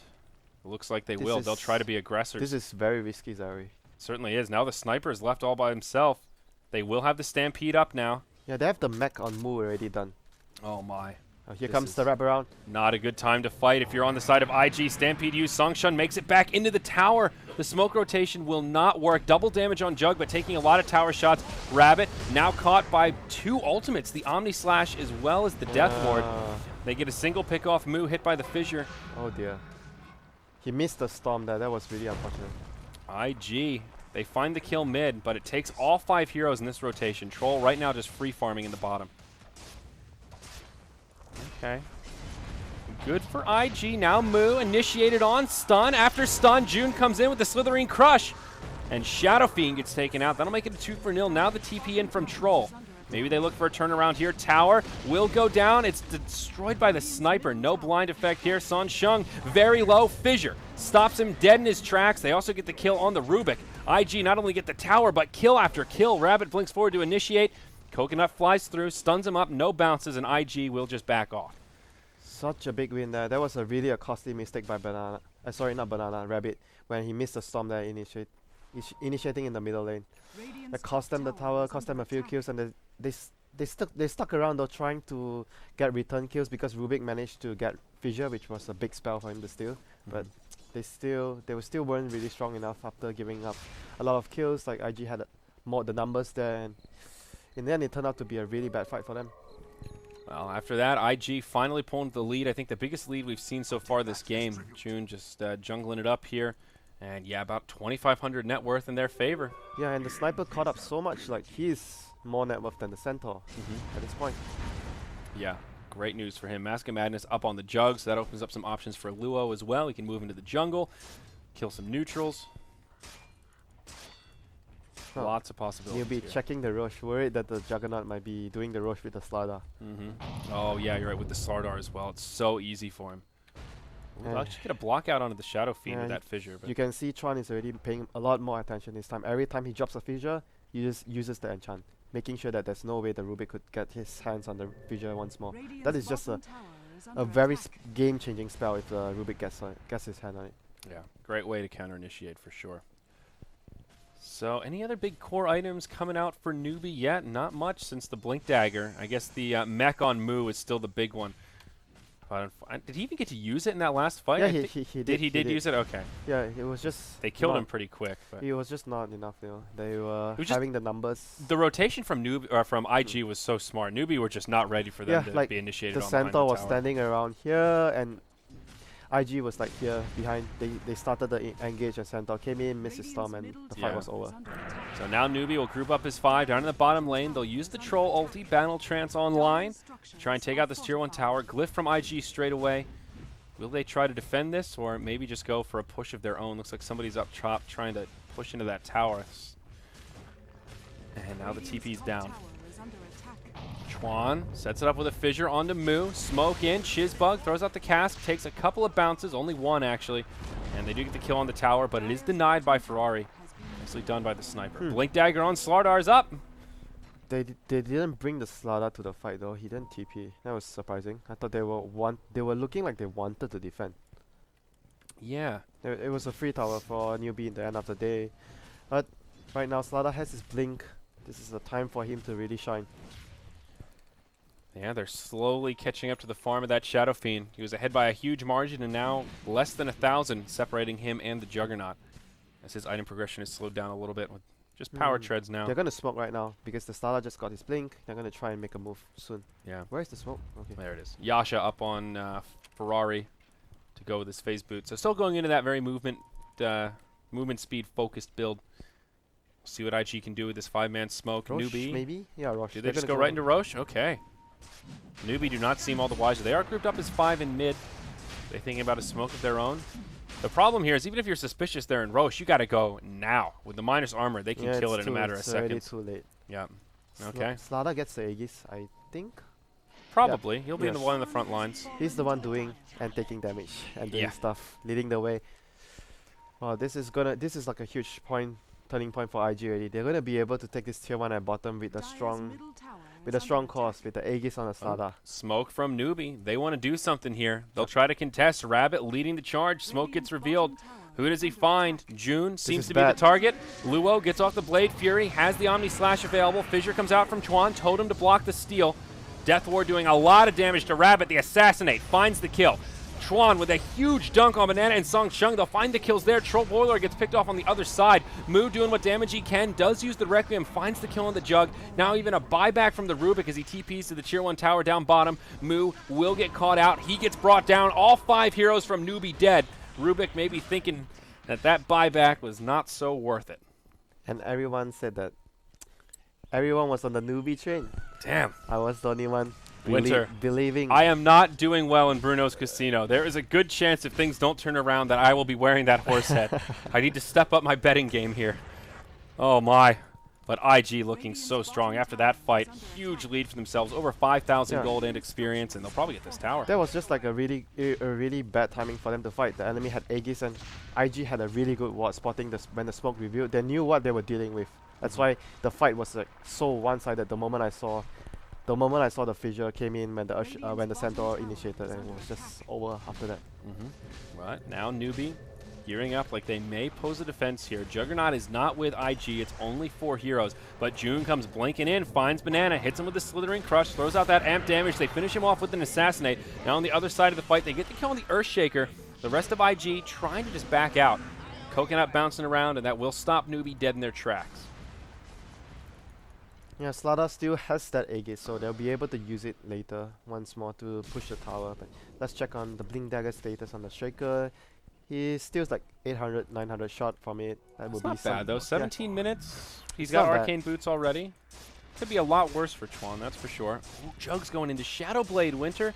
It looks like they will. They'll try to be aggressors. This is very risky, Zyori. Certainly is. Now the Sniper is left all by himself. They will have the Stampede up now. Yeah, they have the mech on Moo already done. Oh my. Here comes the wraparound. Not a good time to fight if you're on the side of IG. Stampede used. Songshun makes it back into the tower. The smoke rotation will not work. Double damage on Jug, but taking a lot of tower shots. Rabbit now caught by 2 ultimates, the Omni Slash as well as the Death Lord. They get a single pick off Moo, hit by the fissure. Oh dear. He missed the storm there. That was really unfortunate. IG. They find the kill mid, but it takes all 5 heroes in this rotation. Troll right now just free farming in the bottom. Okay. Good for IG. Now Moo initiated on stun. After stun, June comes in with the Slitherine Crush. And Shadowfiend gets taken out. That'll make it a 2-0. Now the TP in from Troll. Maybe they look for a turnaround here. Tower will go down. It's destroyed by the Sniper. No blind effect here. Son Shung, very low. Fissure stops him dead in his tracks. They also get the kill on the Rubik. IG not only get the tower, but kill after kill. Rabbit blinks forward to initiate. Coconut flies through, stuns him up, no bounces, and IG will just back off. Such a big win there. That was really a costly mistake by Banana. Rabbit, when he missed the storm there initiating in the middle lane. That cost them the tower, cost them a few kills, and they stuck around though trying to get return kills because Rubik managed to get Fissure, which was a big spell for him to steal. But they weren't really strong enough after giving up a lot of kills. Like IG had the numbers there, and in the end it turned out to be a really bad fight for them. Well, after that, IG finally pulling the lead. I think the biggest lead we've seen so far this game. June just jungling it up here. And yeah, about 2,500 net worth in their favor. Yeah, and the Sniper caught up so much. Like, he's more net worth than the Centaur at this point. Yeah, great news for him. Mask of Madness up on the Jug, so that opens up some options for Luo as well. He can move into the jungle, kill some neutrals. Lots of possibilities. You'll be here. checking the Roche, worried that the Juggernaut might be doing the Roche with the Slardar. Oh, yeah, you're right, with the Slardar as well. It's so easy for him. We'll actually get a block out onto the Shadow Fiend with that fissure. But you can see Chuan is already paying a lot more attention this time. Every time he drops a fissure, he just uses the enchant, making sure that there's no way the Rubik could get his hands on the fissure once more. That is just a very game-changing spell if the Rubik gets his hand on it. Yeah, great way to counter-initiate for sure. So, any other big core items coming out for Newbee yet? Not much since the Blink Dagger. I guess the mech on Moo is still the big one. Did he even get to use it in that last fight? Yeah, he did. He did use it? Okay. Yeah, it was just... They killed him pretty quick. But it was just not enough, you know. They were having the numbers. The rotation from from IG was so smart. Newbee were just not ready for them to be initiated the on Centaur was tower. standing around here, and IG was like here behind. They started the engage, and Centaur came in, missed his storm, and the fight was over. So now Newbee will group up his 5 down in the bottom lane. They'll use the Troll ulti, Battle Trance online to try and take out this tier 1 tower. Glyph from IG straight away. Will they try to defend this, or maybe just go for a push of their own? Looks like somebody's up top trying to push into that tower. And now the TP's down. Chuan sets it up with a fissure onto Moo. Smoke in. Shizbug throws out the cask. Takes a couple of bounces. Only one, actually. And they do get the kill on the tower, but it is denied by Ferrari. Nicely done by the sniper. Blink Dagger on Slardar's up. They didn't bring the Slardar to the fight, though. He didn't TP. That was surprising. I thought they were looking like they wanted to defend. Yeah. It was a free tower for Newbee in the end of the day. But right now, Slardar has his blink. This is the time for him to really shine. Yeah, they're slowly catching up to the farm of that Shadow Fiend. He was ahead by a huge margin, and now less than 1,000 separating him and the Juggernaut. As his item progression is slowed down a little bit with just power treads now. They're going to smoke right now because the Slardar just got his blink. They're going to try and make a move soon. Yeah. Where's the smoke? Okay. There it is. Yasha up on Ferrari to go with his phase boot. So still going into that very movement speed focused build. See what IG can do with this 5-man smoke. Roche, Newbee. maybe? Yeah, Roche. Do they just go right into Roche? Okay. Newbee do not seem all the wiser. They are grouped up as 5 in mid. They thinking about a smoke of their own. The problem here is even if you're suspicious they're in Roche, you got to go now. With the minus armor, they can kill it in a matter of seconds. It's already too late. Yeah. Okay. Slardar gets the Aegis, I think. Probably. He'll be in the one in the front lines. He's the one doing and taking damage and doing stuff, leading the way. Well, this is like a huge turning point for IG already. They're gonna be able to take this tier 1 at bottom with a strong cause, with the Aegis on the Slardar. Smoke from Newbee. They want to do something here. They'll try to contest. Rabbit leading the charge. Smoke gets revealed. Who does he find? June seems to be the target. Luo gets off the Blade Fury, has the Omni Slash available. Fissure comes out from Chuan. Totem to block the steal. Death Ward doing a lot of damage to Rabbit. The Assassinate finds the kill. Chuan with a huge dunk on Banana and Song Chung. They'll find the kills there. Troll Boiler gets picked off on the other side. Moo doing what damage he can. Does use the Requiem. Finds the kill on the Jug. Now even a buyback from the Rubik as he TPs to the tier 1 tower down bottom. Moo will get caught out. He gets brought down. All 5 heroes from Newbee dead. Rubik may be thinking that buyback was not so worth it. And everyone said that. Everyone was on the Newbee train. Damn. I was the only one WinteR, believing. I am not doing well in Bruno's Casino. There is a good chance if things don't turn around that I will be wearing that horse head. I need to step up my betting game here. Oh my. But IG looking so strong after that fight. Huge lead for themselves. Over 5,000 gold and experience, and they'll probably get this tower. That was just like a really bad timing for them to fight. The enemy had Aegis, and IG had a really good ward spotting when the smoke revealed. They knew what they were dealing with. That's why the fight was like so one-sided. The moment I saw the fissure came in when the Centaur initiated, and it was just over after that. Right, now Newbee gearing up like they may pose a defense here. Juggernaut is not with IG, it's only 4 heroes, but June comes blinking in, finds Banana, hits him with the Slithering Crush, throws out that amp damage. They finish him off with an Assassinate. Now on the other side of the fight, they get the kill on the Earthshaker. The rest of IG trying to just back out. Coconut bouncing around, and that will stop Newbee dead in their tracks. Yeah, Slardar still has that Aegis, so they'll be able to use it later once more to push the tower. But let's check on the Blink Dagger status on the Shaker. He steals like 800, 900 shot from it. That would be not bad though. 17 minutes. He's It's got not Arcane Boots already. Could be a lot worse for Chuan, that's for sure. Ooh, Jug's going into Shadow Blade, WinteR.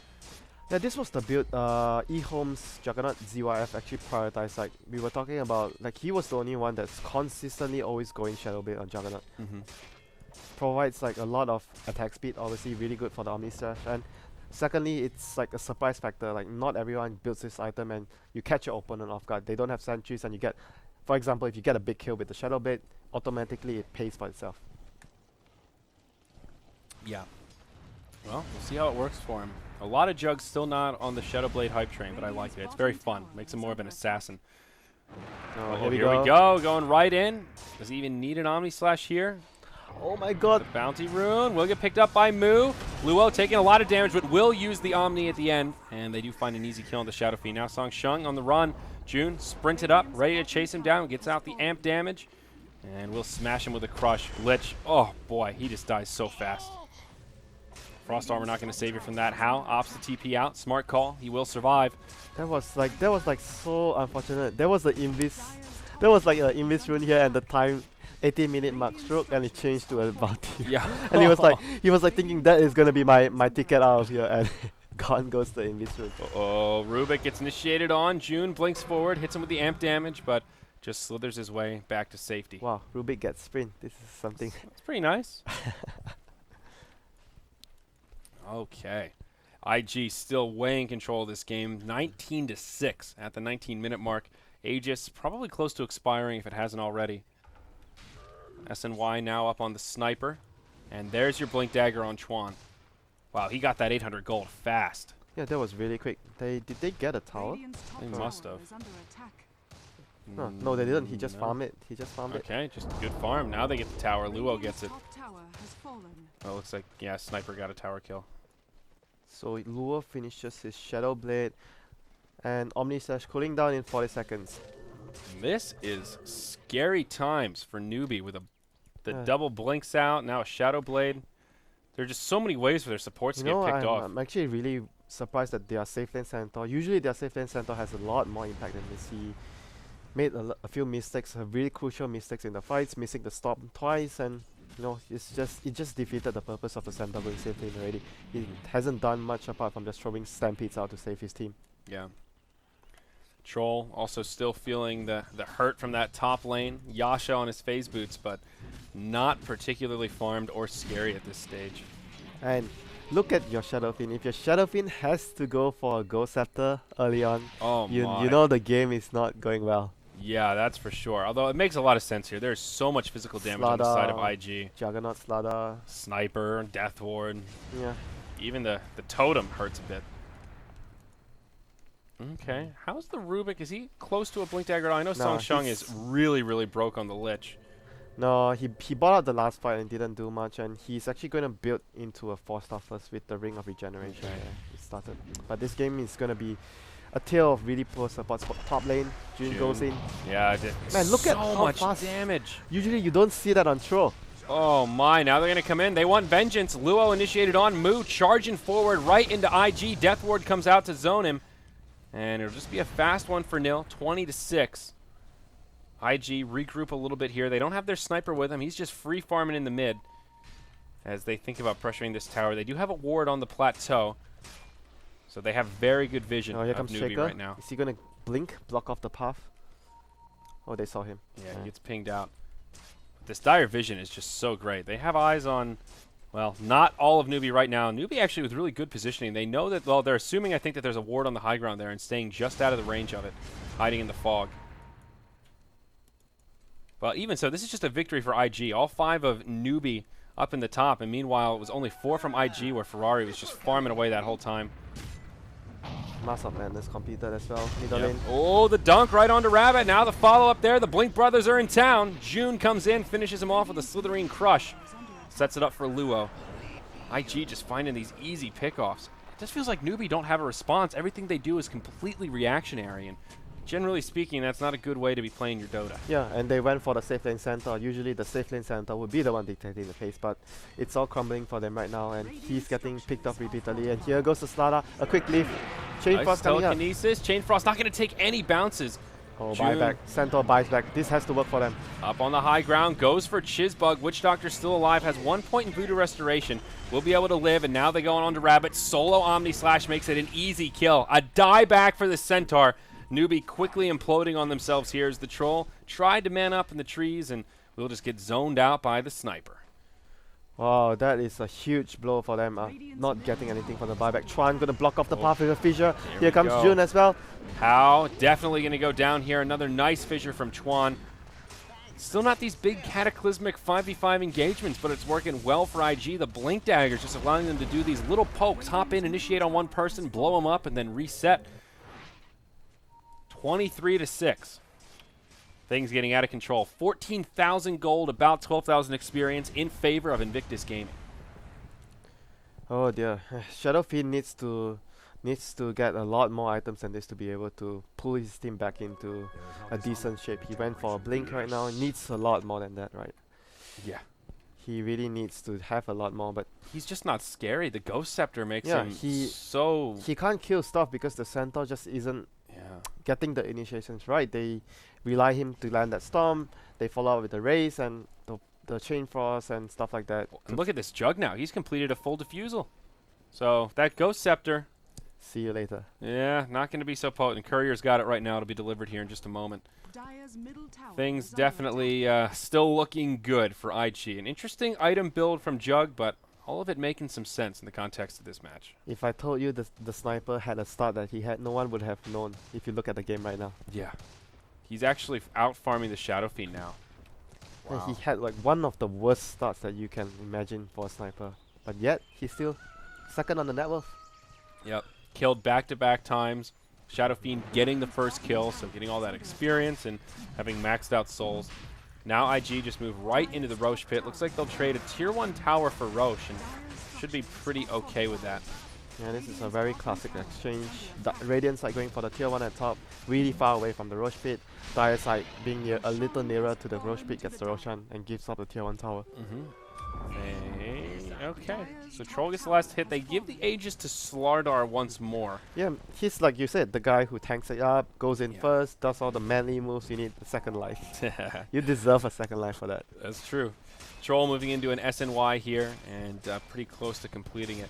Yeah, this was the build eHome's Juggernaut ZYF actually prioritized. Like we were talking about, like he was the only one that's consistently always going Shadow Blade on Juggernaut. Provides like a lot of attack speed, obviously really good for the Omni Slash. And secondly, it's like a surprise factor. Like not everyone builds this item and you catch your opponent off guard. They don't have sentries and you get, for example, if you get a big kill with the Shadow Blade, automatically it pays for itself. Yeah. Well, we'll see how it works for him. A lot of Jugs still not on the Shadow Blade hype train, but I like it. It's very fun. Makes him more of an assassin. Oh, Here we go. Going right in. Does he even need an Omni Slash here? Oh my god. The bounty rune will get picked up by Moo. Luo taking a lot of damage, but will use the Omni at the end. And they do find an easy kill on the Shadow Fiend. Now Song Shung on the run. June sprinted up, ready to chase him down. Gets out the amp damage. And we'll smash him with a crush. Lich. Oh boy, he just dies so fast. Frost Armor not going to save you from that. How? Opts the TP out. Smart call. He will survive. That was like so unfortunate. There was an invis rune here and the time 18-minute mark stroke and it changed to a bounty. Yeah. And he was like thinking that is gonna be my ticket out of here and gone goes the invis rune. Oh, Rubik gets initiated on. June blinks forward, hits him with the amp damage, but just slithers his way back to safety. Wow, Rubik gets sprint. This is something. It's pretty nice. Okay. IG still way in control of this game. 19-6 at the 19-minute mark. Aegis probably close to expiring if it hasn't already. SNY now up on the sniper. And there's your Blink Dagger on Chuan. Wow, he got that 800 gold fast. Yeah, that was really quick. Did they get a tower? They must have. No, they didn't. He just farmed it. Okay, just a good farm. Now they get the tower. Luo gets it. Oh, looks like, yeah, Sniper got a tower kill. So Luo finishes his Shadow Blade and Omni Slash cooling down in 40 seconds. This is scary times for Newbee with the double blinks out, now a Shadow Blade. There are just so many ways for their supports to get picked off. I'm actually really surprised that their safe lane Centaur, usually their safe lane Centaur has a lot more impact than this. He made a few mistakes, really crucial mistakes in the fights, missing the stop twice, and you know, it just defeated the purpose of the Centaur going safe lane already. He hasn't done much apart from just throwing stampedes out to save his team. Yeah. Troll also still feeling the hurt from that top lane. Yasha on his phase boots, but not particularly farmed or scary at this stage. And look at your Shadow Fiend. If your Shadow Fiend has to go for a Ghost Scepter early on, you know the game is not going well. Yeah, that's for sure. Although it makes a lot of sense here. There's so much physical damage on the side of IG. Juggernaut, Slaughter. Sniper, Death Ward. Yeah. Even the totem hurts a bit. Okay. How's the Rubik? Is he close to a Blink Dagger? I know Song Shung is really, really broke on the Lich. No, he bought out the last fight and didn't do much, and he's actually going to build into a 4-star first with the Ring of Regeneration. Okay. Yeah, it started. But this game is going to be a tale of really poor support. Top lane, June goes in. Yeah, I did. Man, look at so how much fast damage. Usually you don't see that on throw. Oh my, now they're going to come in. They want vengeance. Luo initiated on. Moo charging forward right into IG. Death Ward comes out to zone him. And it'll just be a fast one for Nil, 20-6. IG regroup a little bit here. They don't have their sniper with him. He's just free farming in the mid as they think about pressuring this tower. They do have a ward on the plateau, so they have very good vision here of comes Newbee Shaker. right now. Is he going to blink, block off the path? Oh, they saw him. Yeah, he gets pinged out. This dire vision is just so great. They have eyes on, well, not all of Newbee right now. Newbee actually with really good positioning. They know that, well, they're assuming, I think, that there's a ward on the high ground there and staying just out of the range of it, hiding in the fog. Well, even so, this is just a victory for IG. All 5 of Newbee up in the top, and meanwhile, it was only 4 from IG where Ferrari was just farming away that whole time. Mass of Madness completed as well. Middle lane. Oh, the dunk right onto Rabbit. Now the follow-up there. The Blink brothers are in town. June comes in, finishes him off with a Slitherine Crush. Sets it up for Luo. IG just finding these easy pickoffs. It just feels like Newbee don't have a response. Everything they do is completely reactionary, and generally speaking, that's not a good way to be playing your Dota. Yeah, and they went for the safe lane Centaur. Usually the safe lane Centaur would be the one dictating the pace, but it's all crumbling for them right now, and he's getting picked off repeatedly. And here goes the Slada, a quick leaf. Chain Frost coming up. Telekinesis. Chain Frost not going to take any bounces. Oh, June. buyback. Centaur buys back. This has to work for them. Up on the high ground, goes for Chizbug. Witch Doctor still alive, has 1 point in Voodoo Restoration. Will be able to live, and now they go on to Rabbit. Solo Omni Slash makes it an easy kill. A die back for the Centaur. Newbee quickly imploding on themselves here as the Troll tried to man up in the trees, and will just get zoned out by the Sniper. Wow, that is a huge blow for them. Not getting anything from the buyback. Chuan gonna block off the path with a fissure. Here comes June as well. How definitely going to go down here. Another nice fissure from Chuan. Still not these big cataclysmic 5v5 engagements, but it's working well for IG. The Blink Daggers just allowing them to do these little pokes, hop in, initiate on one person, blow them up, and then reset. 23-6. Things getting out of control. 14,000 gold, about 12,000 experience in favor of Invictus Gaming. Oh dear. Shadow Fiend needs to get a lot more items than this to be able to pull his team back into a decent shape. He went for a blink right now. Needs a lot more than that, right? Yeah. He really needs to have a lot more, but he's just not scary. The Ghost Scepter makes yeah, him he can't kill stuff because the Centaur just isn't getting the initiations right. They rely him to land that storm. They follow up with the race and the chain frost and stuff like that. And look at this Jug now. He's completed a full defusal. So that Ghost Scepter. See you later. Yeah, not going to be so potent. Courier's got it right now. It'll be delivered here in just a moment. Things definitely still looking good for IG. An interesting item build from Jug, but all of it making some sense in the context of this match. If I told you the Sniper had a start that he had, no one would have known if you look at the game right now. Yeah. He's actually out farming the Shadow Fiend now. Wow. He had like one of the worst starts that you can imagine for a Sniper. But yet, he's still second on the net worth. Yep. Killed back-to-back times. Shadow Fiend getting the first kill, so getting all that experience and having maxed out souls. Now IG just move right into the Roche pit. Looks like they'll trade a tier 1 tower for Roche and should be pretty okay with that. Yeah, this is a very classic exchange. The Radiant side going for the tier 1 at top, really far away from the Roche pit. Dire side being a little nearer to the Roche pit gets the Roshan and gives up the tier 1 tower. Okay, so Troll gets the last hit. They give the Aegis to Slardar once more. Yeah, he's like you said, the guy who tanks it up, goes in first, does all the manly moves. You need a second life. You deserve a second life for that. That's true. Troll moving into an SNY here and pretty close to completing it.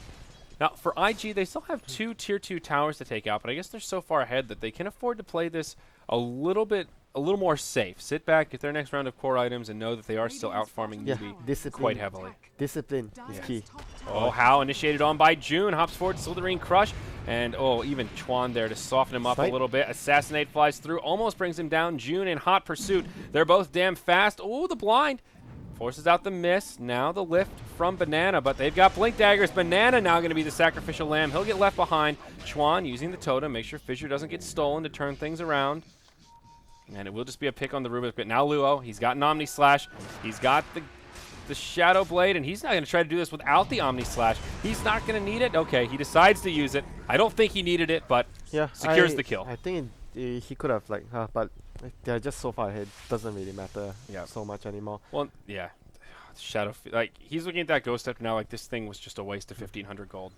Now, for IG, they still have 2 tier 2 towers to take out, but I guess they're so far ahead that they can afford to play this a little more safe. Sit back, get their next round of core items, and know that they are still out farming Newbee quite heavily. Discipline is key. Oh, How initiated on by June. Hops forward, Slytherin Crush, and even Chuan there to soften him up a little bit. Assassinate flies through, almost brings him down. June in hot pursuit. They're both damn fast. Oh, the blind. Forces out the miss. Now the lift from Banana, but they've got Blink Daggers. Banana now going to be the sacrificial lamb. He'll get left behind. Chuan using the totem, make sure Fissure doesn't get stolen to turn things around. And it will just be a pick on the Rubik. But now Luo, he's got an Omni Slash. He's got the Shadow Blade, and he's not going to try to do this without the Omni Slash. He's not going to need it. Okay, he decides to use it. I don't think he needed it, but secures the kill. I think he could have, but they're just so far ahead. Doesn't really matter so much anymore. Well, yeah. Shadow, he's looking at that Ghost Scepter now like this thing was just a waste of 1,500 gold.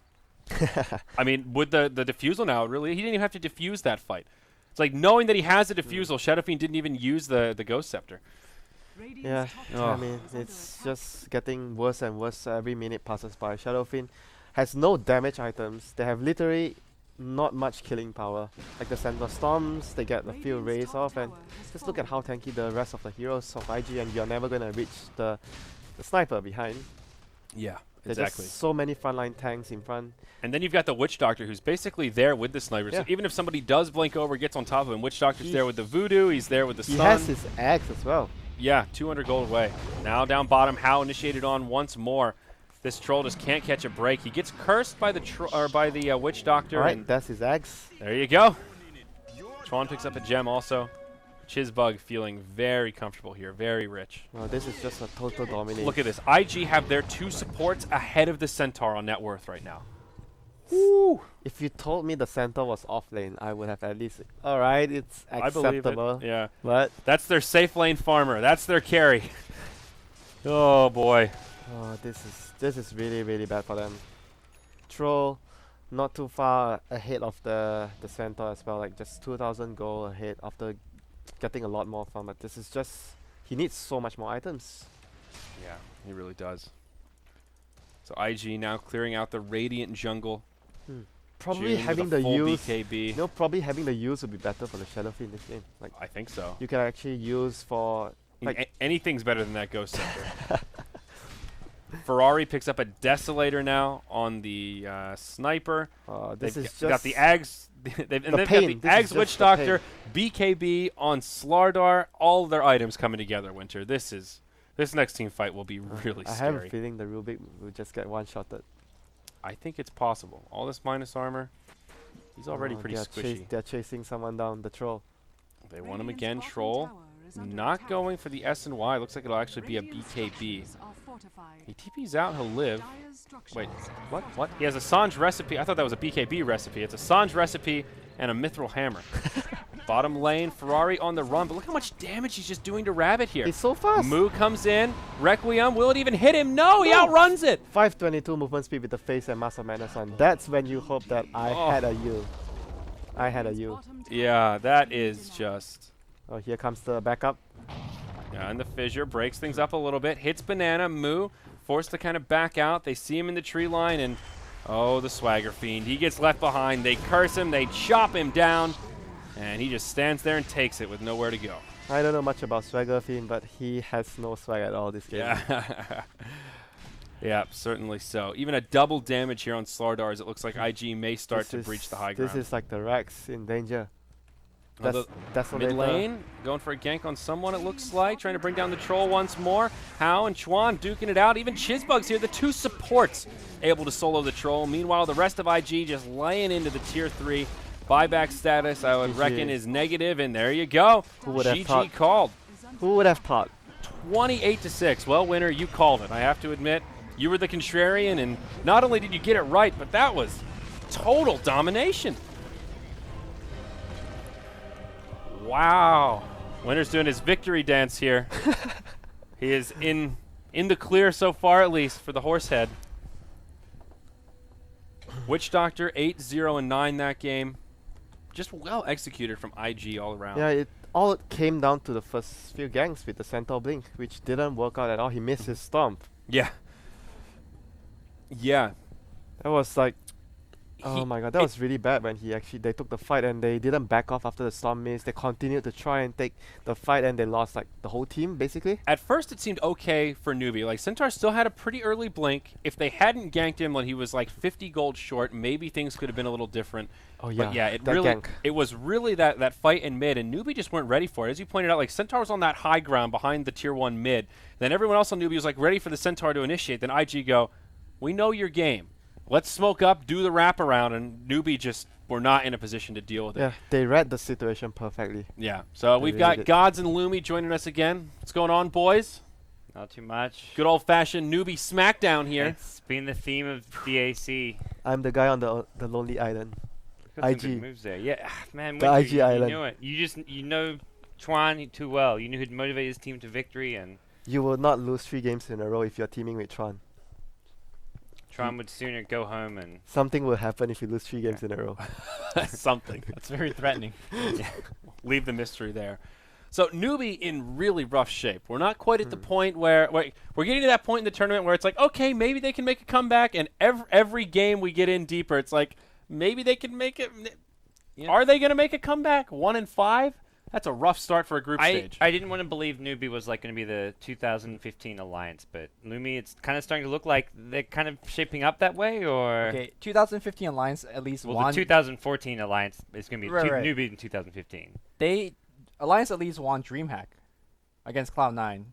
I mean, with the defusal now, really, he didn't even have to defuse that fight. It's like knowing that he has a defusal, Shadow Fiend didn't even use the Ghost Scepter. Yeah, I mean, it's just getting worse and worse every minute passes by. Shadow Fiend has no damage items. They have literally not much killing power. Like the Centaur Storms, they get a few rays off, and just look at how tanky the rest of the heroes of IG, and you're never going to reach the Sniper behind. Yeah, There's exactly. just so many frontline tanks in front. And then you've got the Witch Doctor, who's basically there with the Sniper. So even if somebody does blink over, gets on top of him, Witch Doctor's there with the Voodoo, he's there with the stun. He has his axe as well. Yeah, 200 gold away. Now down bottom, How initiated on once more. This Troll just can't catch a break. He gets cursed by the Witch Doctor. Alright, and that's his axe. There you go. Chuan picks up a gem also. Chizbug feeling very comfortable here, very rich. Well, this is just a total domination. Look at this. IG have their 2 supports ahead of the Centaur on net worth right now. Woo! If you told me the Centaur was off lane, I would have at least, alright, it's acceptable. I believe it. Yeah. But that's their safe lane farmer. That's their carry. Oh boy. Oh, this is really, really bad for them. Troll not too far ahead of the Centaur as well, like just 2,000 gold ahead after getting a lot more fun. But this is just he needs so much more items. Yeah, he really does. So IG now clearing out the Radiant jungle. Probably June having with a the full use. BKB. No, probably having the use would be better for the Shadowfiend in this game. Like I think so. you can actually use for like Anything's better than that Ghost Scepter. Ferrari picks up a Desolator now on the Sniper. this They've is got just the Ags. they've got pain. the This is Ags Witch just the Doctor, BKB on Slardar. All their items coming together. WinteR. This next team fight will be really I scary. have a feeling the Rubik will just get one-shotted. I think it's possible. All this minus armor. He's already pretty squishy. They're chasing someone down, the troll. They want him again. Troll. Not going for the S and Y. Looks like it'll actually be a BKB. He TP's out. He'll live. Wait, what? What? He has a Sange recipe. I thought that was a BKB recipe. It's a Sange recipe and a Mithril hammer. Bottom lane, Ferrari on the run. But look how much damage he's just doing to Rabbit here. He's so fast. Moo comes in. Requiem. Will it even hit him? No, he outruns it. 522 movement speed with the face and Master Madness on. That's when you hope that I had a U. I had a U. Yeah, that is just... Oh, here comes the backup. Yeah, and the fissure breaks things up a little bit. Hits Banana. Moo forced to kind of back out. They see him in the tree line, and oh, the Swagger Fiend. He gets left behind. They curse him. They chop him down, and he just stands there and takes it with nowhere to go. I don't know much about Swagger Fiend, but he has no swag at all this game. Yeah. Yeah, certainly so. Even a double damage here on Slardar as it looks like IG may start to breach the high ground. This is like the Rex in danger. That's mid lane, going for a gank on someone, it looks like. Trying to bring down the troll once more. Hao and Chuan duking it out. Even Chizbug's here, the two supports able to solo the troll. Meanwhile, the rest of IG just laying into the tier 3. Buyback status, I would reckon, is negative, and there you go. Who would have GG called. Who would have thought? 28-6. Well, WinteR, you called it. I have to admit, you were the contrarian, and not only did you get it right, but that was total domination. Wow. WinteR's doing his victory dance here. He is in the clear so far, at least, for the horse head. Witch Doctor, 8-0 and 9 that game. Just well executed from IG all around. Yeah, it all came down to the first few ganks with the Centaur Blink, which didn't work out at all. He missed his stomp. Yeah. Yeah. That was like... Oh my god, that was really bad when they took the fight and they didn't back off after the storm miss. They continued to try and take the fight and they lost like the whole team basically. At first it seemed okay for Newbee. Like Centaur still had a pretty early blink. If they hadn't ganked him when he was like 50 gold short, maybe things could have been a little different. Oh yeah, but yeah, it was really that fight in mid, and Newbee just weren't ready for it. As you pointed out, like Centaur was on that high ground behind the tier 1 mid. Then everyone else on Newbee was like ready for the Centaur to initiate. Then IG go, we know your game. Let's smoke up, do the wraparound, and Newbee just were not in a position to deal with it. Yeah, they read the situation perfectly. Yeah, so we've got Gods and Lumi joining us again. What's going on, boys? Not too much. Good old-fashioned Newbee smackdown here. It's been the theme of DAC. I'm the guy on the lonely island. IG. Some good moves there. Yeah, man. The IG island. You knew it. You know Chuan too well. You knew who'd motivate his team to victory, and you will not lose 3 games in a row if you're teaming with Chuan. Chuan would sooner go home and... Something will happen if you lose 3 games in a row. Something. That's very threatening. Yeah. Leave the mystery there. So Newbee in really rough shape. We're not quite at the point where we're getting to that point in the tournament where it's like, okay, maybe they can make a comeback, and every game we get in deeper, it's like, maybe they can make it. Yeah. Are they going to make a comeback? 1-5? That's a rough start for a group stage. I didn't want to believe Newbee was like going to be the 2015 Alliance, but Lumi, it's kind of starting to look like they're kind of shaping up that way, or... Okay, 2015 Alliance at least won. The 2014 Alliance is going to be Newbee in 2015. Alliance at least won DreamHack against Cloud9.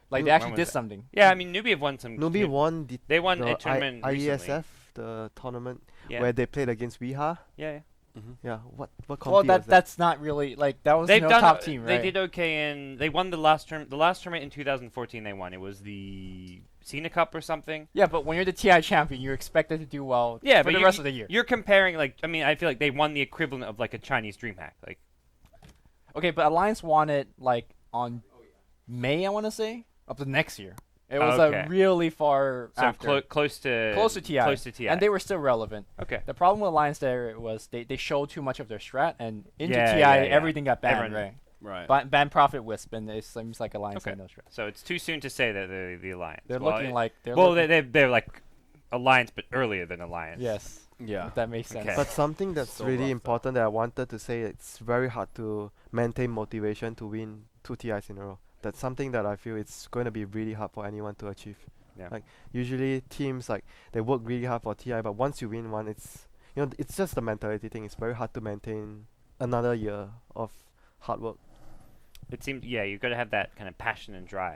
Like, they actually did something. Yeah, I mean, Newbee have won some... Newbee won They won a tournament IESF, the tournament where they played against Weeha. Yeah. Mm-hmm. Yeah, what well, that's not really, like, that was no top team, right? They did okay, and they won the last tournament in 2014 they won. It was the Cena Cup or something. Yeah, but when you're the TI champion, you're expected to do well for the rest of the year. You're comparing, like, I mean, I feel like they won the equivalent of, like, a Chinese DreamHack. Like, okay, but Alliance won it, like, on May, I want to say, of the next year. It was really far after. Close to TI. Close to TI. And they were still relevant. Okay. The problem with Alliance there was they showed too much of their strat, and into TI, everything got banned, right? Right. Ban Profit Wisp, and it seems like Alliance had no stress. So it's too soon to say that they're the Alliance. They're well, looking like they're they're like Alliance, but earlier than Alliance. Yes. Yeah. If that makes sense. Okay. But something that's So really rough, important that I wanted to say, it's very hard to maintain motivation to win 2 TIs in a row. That's something that I feel it's going to be really hard for anyone to achieve. Yeah. Like usually teams like they work really hard for TI, but once you win one, it's it's just a mentality thing. It's very hard to maintain another year of hard work. It seems you've got to have that kind of passion and drive.